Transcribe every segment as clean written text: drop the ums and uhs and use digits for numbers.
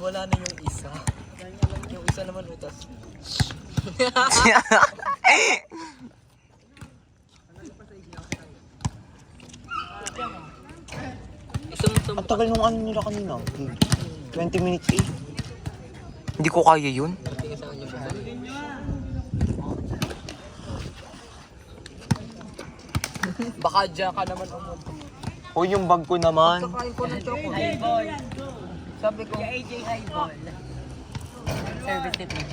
wala na yung isa. Yung isa naman utas. Ang tagal nung ano nila kanina. 20 minutes eh. Hindi ko kaya yun. Baka dyan ka naman umot. O yung bag ko naman. Kakain ko ng chocolate. Sabi ko, AJ Highball. Service ni PG.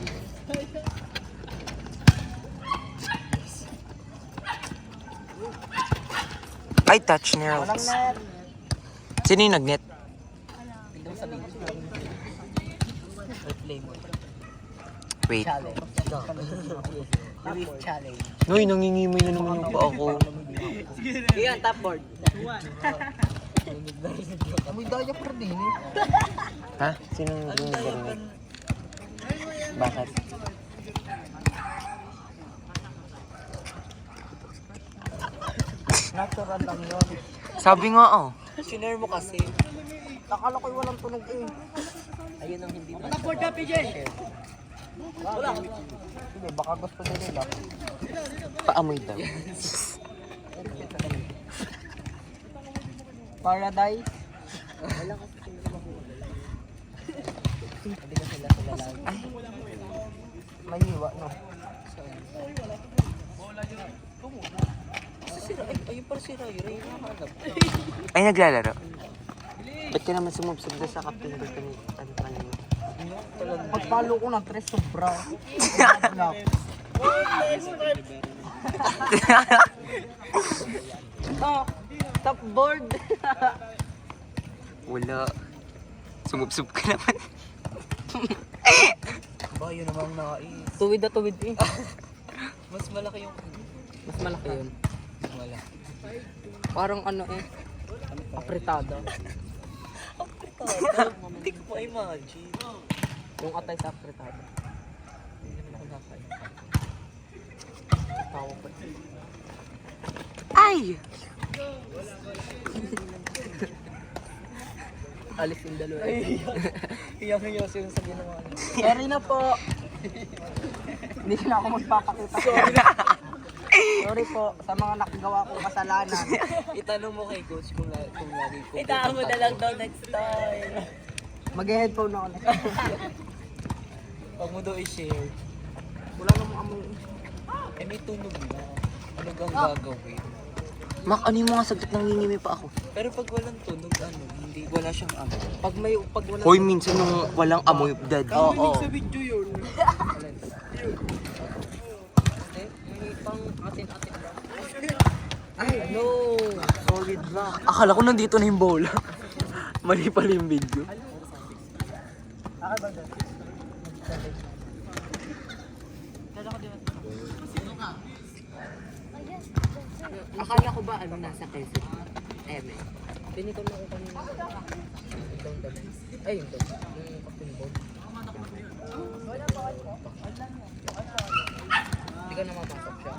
Ay, touch nails. Sino yung nag-net? Pindong sabihin. replay mo. Wait. Challenge. Luis challenge. Noy, nangingimay na naman yung paa ko. Iyan, top board. Amoy diaper din eh. Ha? Sino yung nag-net? Bakit? Natural lang yun. Sabi nga oh. Sinare mo kasi. Akala ko'y walang tunog eh. Ayun ang hindi na. Top board ka, PJ! Wala. Hindi, baka gusto nila. Paamoy daw. Paradise. Wala kasi sila mahuli. Hindi ka sila lang. May hiwa, no? Ayun pala si Ray. Ray na hanap. Ay, naglalaro. Ba't ka naman sumubsob na sa captain ko kanina? Pagpalo ko ng tres sobra. Top board. Wala. Sumubsob ka naman. Ba, yun namang nais. Tuwid na tuwid eh. Mas malaki yung... Mas malaki yun. Mas malaki. Parang ano eh. Apritada. Hindi ko ma-imagine. Yung atay sa apritada. Hindi naman ako nakain. Tawa pa. Ay! Alis yung dalawa. Iyang-iyos yung sa ginawa niya. Sorry na po. Hindi na ako magpapakita. Sorry po sa mga nakagawa kong kasalanan. Itanong mo kay coach kung lagi ko. Itaan mo na lang daw next time. Mag-headphone ako next time. Pag mo daw i-share, Wala namang amoy. eh may tunog na. Ano gang gagawin? Mak, ano yung mga sagot ng ngingimi pa ako? Pero pag walang tunog, ano, hindi, wala siyang ano. Pag wala. Hoy, minsan nung walang amoy, dead. Oo. video yun. May pang atin-atin lang. Ay, no. Solid rock. Akala ko nandito na yung bola. Mali pala yung video. Akala ko ba ano nasa Quezon? Eme. Pinito mo ko kanina. Ay, yun to. Yung captain board. Hindi ka na mapasok siya.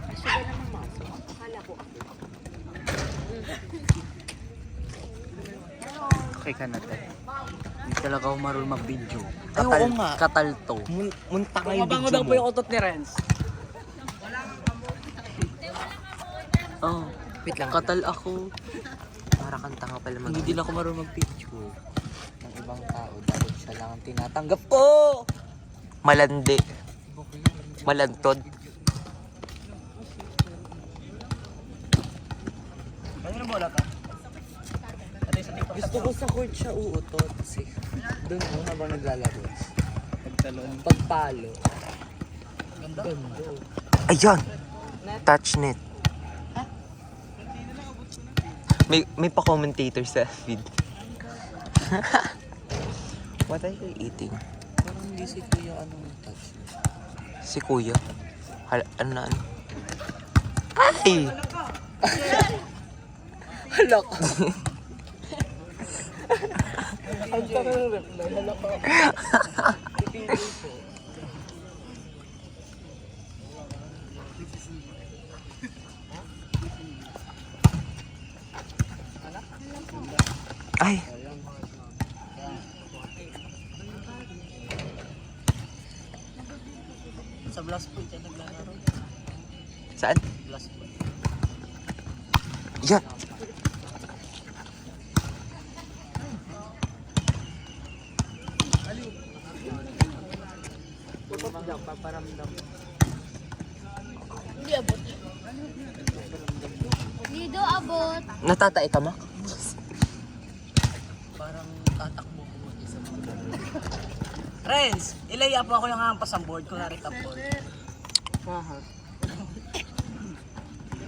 Ay, siya ba na mamasok? Akala ko ako. Okay ka na, te. Hindi talaga ako marunong mag-video. Ay, oo nga. Katal to. Munta nga yung video mo. utot ni Renz. Oh, Wait lang. katal ako. Para kang tanga pala mag Hindi din ako marunong mag-picture. ng ibang tao dahil siya lang ang tinatanggap ko. Malandi. Malantod. Ano na bola ka? Gusto ko sa court siya uutot. Kasi doon mo habang naglalaro. Pagtalon. Pagpalo. Ganda. Ayan! Touch net. May pa-commentator sa feed. What are you eating? Parang hindi si Kuya anong touch. Si Kuya. Ano na ano? Ay! Hala ka. Ang sarap ng reply. Hala ka. Ipili po. Ay, Sa Blast Point yan naglalaro. saan? Blast Point. Yan. Paparamdam. Hindi abot. Hindi abot. Natatay ka, Mak? Parang tatakbo ko mag-isa. Friends, ilaya po ako yung hampas ang board ko na tapon. Aha.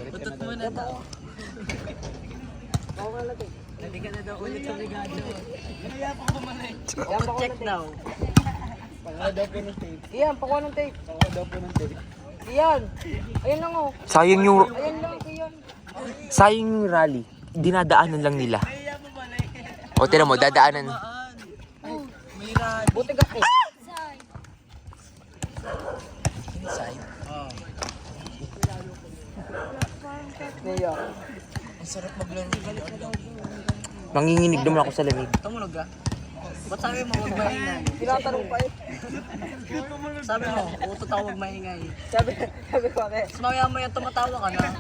Utot mo na daw. Ako nga lang eh. Hindi ka na daw ulit sa regado. Ilaya po bumalik. Utot check daw. Pangalan daw po ng tape. Iyan, pakuha ng tape. Pangalan daw po ng tape. Iyan. Ayun lang oh. Sayang yung, Ayun lang, iyan. sayang yung rally. Dinadaanan lang nila. O, tira mo, dadaanan. May rad. Buti ka eh. Say. Inside. Oh. Naya. Ang sarap maglaro. Manginginig naman ako sa lamig. Tumulog ka? Ba't sabi mo huwag maingay? Tinatanong pa eh. Sabi mo, utot ako huwag maingay. Sabi ko eh. Tapos mamaya tumatawa ka na.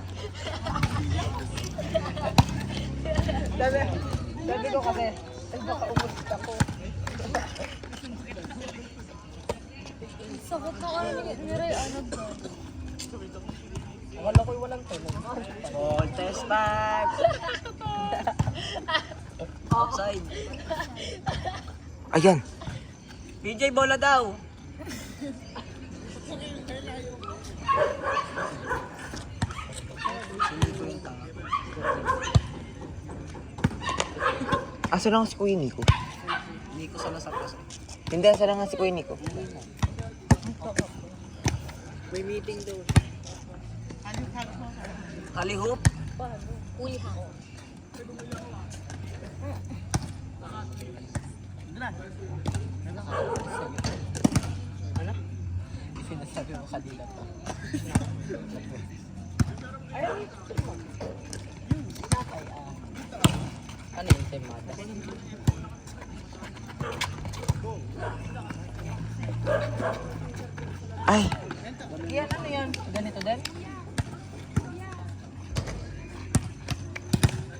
Sabi ko kasi, ay baka umulit ako. Sakot na kayo ni Ray. Ano ba? Akala ko'y walang tulog. Ball test time! Outside. Ayan. PJ, bola daw! Sino ko yung tanga? Asa lang si Kuya Nico? Hindi ko sa lasap kasi. Hindi, asa lang si Kuya Nico? May meeting daw. Halihop? Uli ako. Sinasabi mo kanila pa. Ano yung temada? Ay, Iyan, ano yan? Ganito din?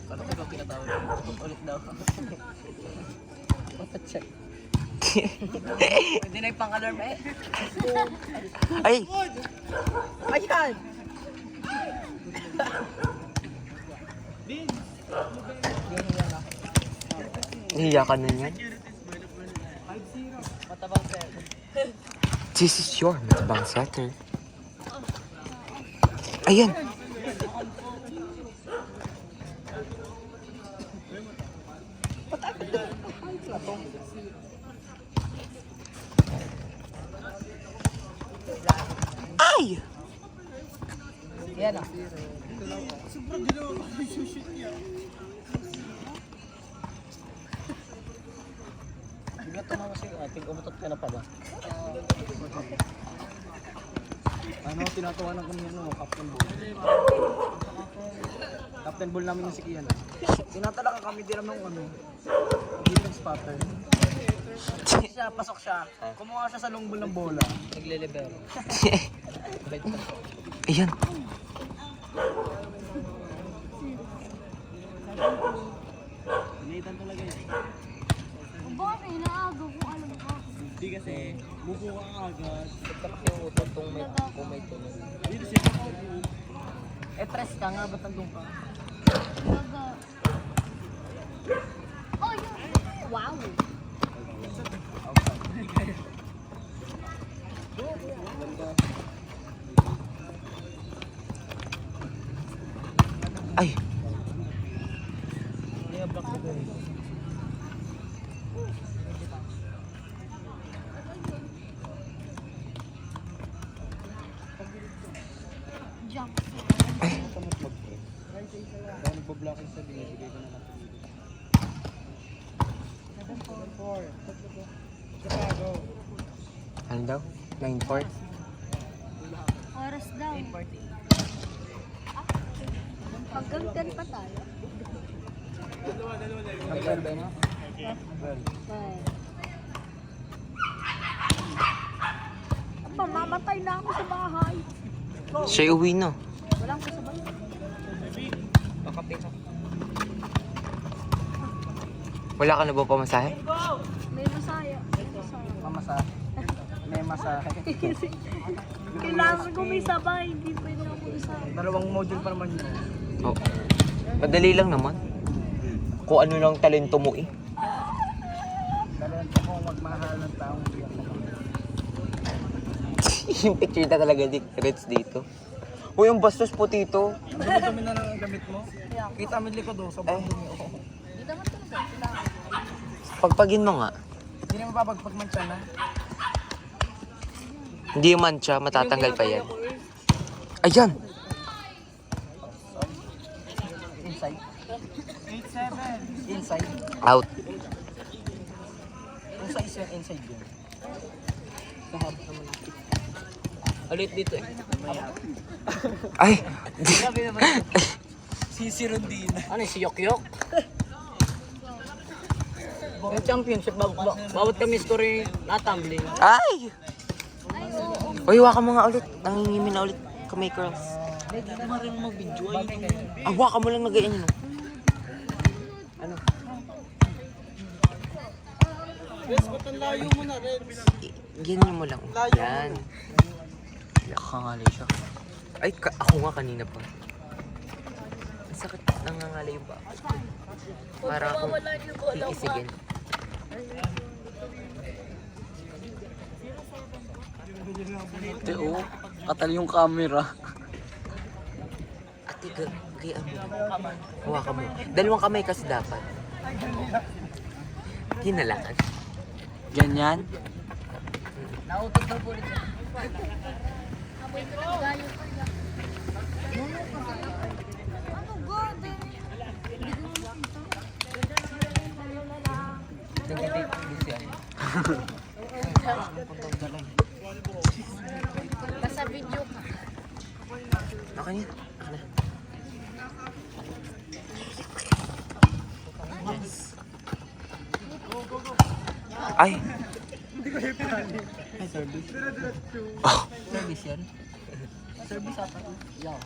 Kala ko ba pinatawag? Ulit daw. Papacheck. Hindi na yung pang-alarm eh. ay, Ayan! nahiya ka na yan. Matabang sir. This is your matabang setter. Ayan. Ay! Yan ah. Bigla tumawa si ating umutot ka na pala. Ano, tinatawanan ko niya no, Captain Bull. Captain Bull namin yung si Kian. Tinatalakan kami din naman ano, defense pattern. Siya, pasok siya. Kumuha siya sa long ball ng bola. Naglilibero. Ayan. Pinaitan talaga yun. Bakit naaga kung alam ko? Hindi kasi, buko ka agad. Tapos yung utot kung may tulog. Dito siya ako. Eh, tres ka nga, ba't nandun ka? Gaga. Oh, yun. Wow. Ay, Kaya block ko doon. Jump. Kaya nagbablocking sa binibigay ko na lang. ano daw? 9-4? Oras daw. Hanggang 10 pa tayo. Mamamatay na ako sa bahay. Siya uwi na. Walang kasabay. Wala ka na ba pamasahe? May masaya. Mamasa. May masahe. Kailangan ko may sabay. Hindi pwede ako isabay. Dalawang module pa naman yun. Oh. Madali lang naman. Kung ano lang talento mo eh. Dalawang ko magmahal ng taong biyak naman. Yung picture na talaga ni Reds dito. Uy, ang bastos po, tito. Dumi-dumi na lang ang gamit mo. Kita mo yung likod oh, sobrang dumi. Pagpagin mo nga. Hindi na mapapagpagmantsa na. Hindi yung mancha, matatanggal pa yan. Ayan! Inside. 8-7. Inside. Out. Kung sa isa inside yun. Ulit dito eh. Ay! Si Rondina. Ano si Yok-Yok? Yung championship, bawat kami score na-tumbling. Ay! Uy, waka mo nga ulit. Nangingimin na ulit kamay curls. Hindi na rin mag-video. Waka mo lang nag-iin no? Ano? Ganyan mo lang. Yan. Nakangalay siya. Ay, ako nga kanina pa. Ang sakit nangangalay yung ba? Para akong tiisigin. Ate, oh. Katal yung camera. Ate, gayaan mo. Hawakan mo. Dalawang kamay kasi dapat. Hinalangan. Ganyan. Nautot daw po ulit. Ano God? Nag-date din siya. Basta video ka. Okay na. Okay na. Yes. Ay! Ay, service. Oh. Service yan? Service ata. Yaw.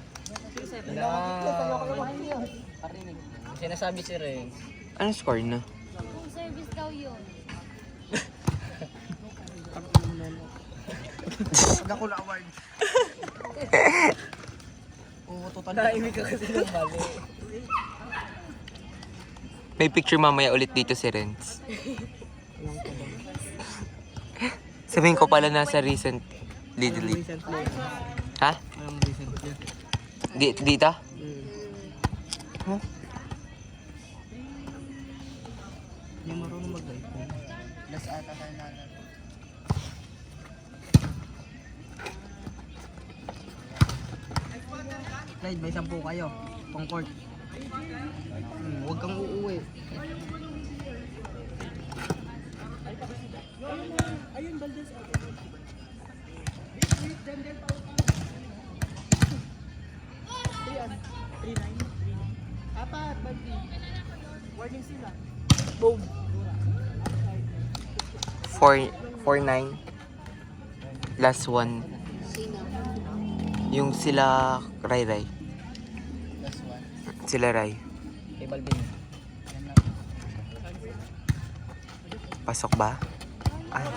Parinig. Sinasabi si Ren. Anong score na? Kung service daw yun. Pag ako na award. Oo, total. Naimik ka kasi ng mali. May picture mamaya ulit dito si Renz. Sabihin ko pala nasa recent delete. Ha? Dito? Huh? Hindi marunong mag-iPhone. Last ata tayo na. Clyde, may 10 kayo. Concord. Huwag kang uuwi. Boom. 4-9. Last one. Yung sila Ray Ray. Last one. Sila Ray. Kay Balvin. Pasok ba? Ay.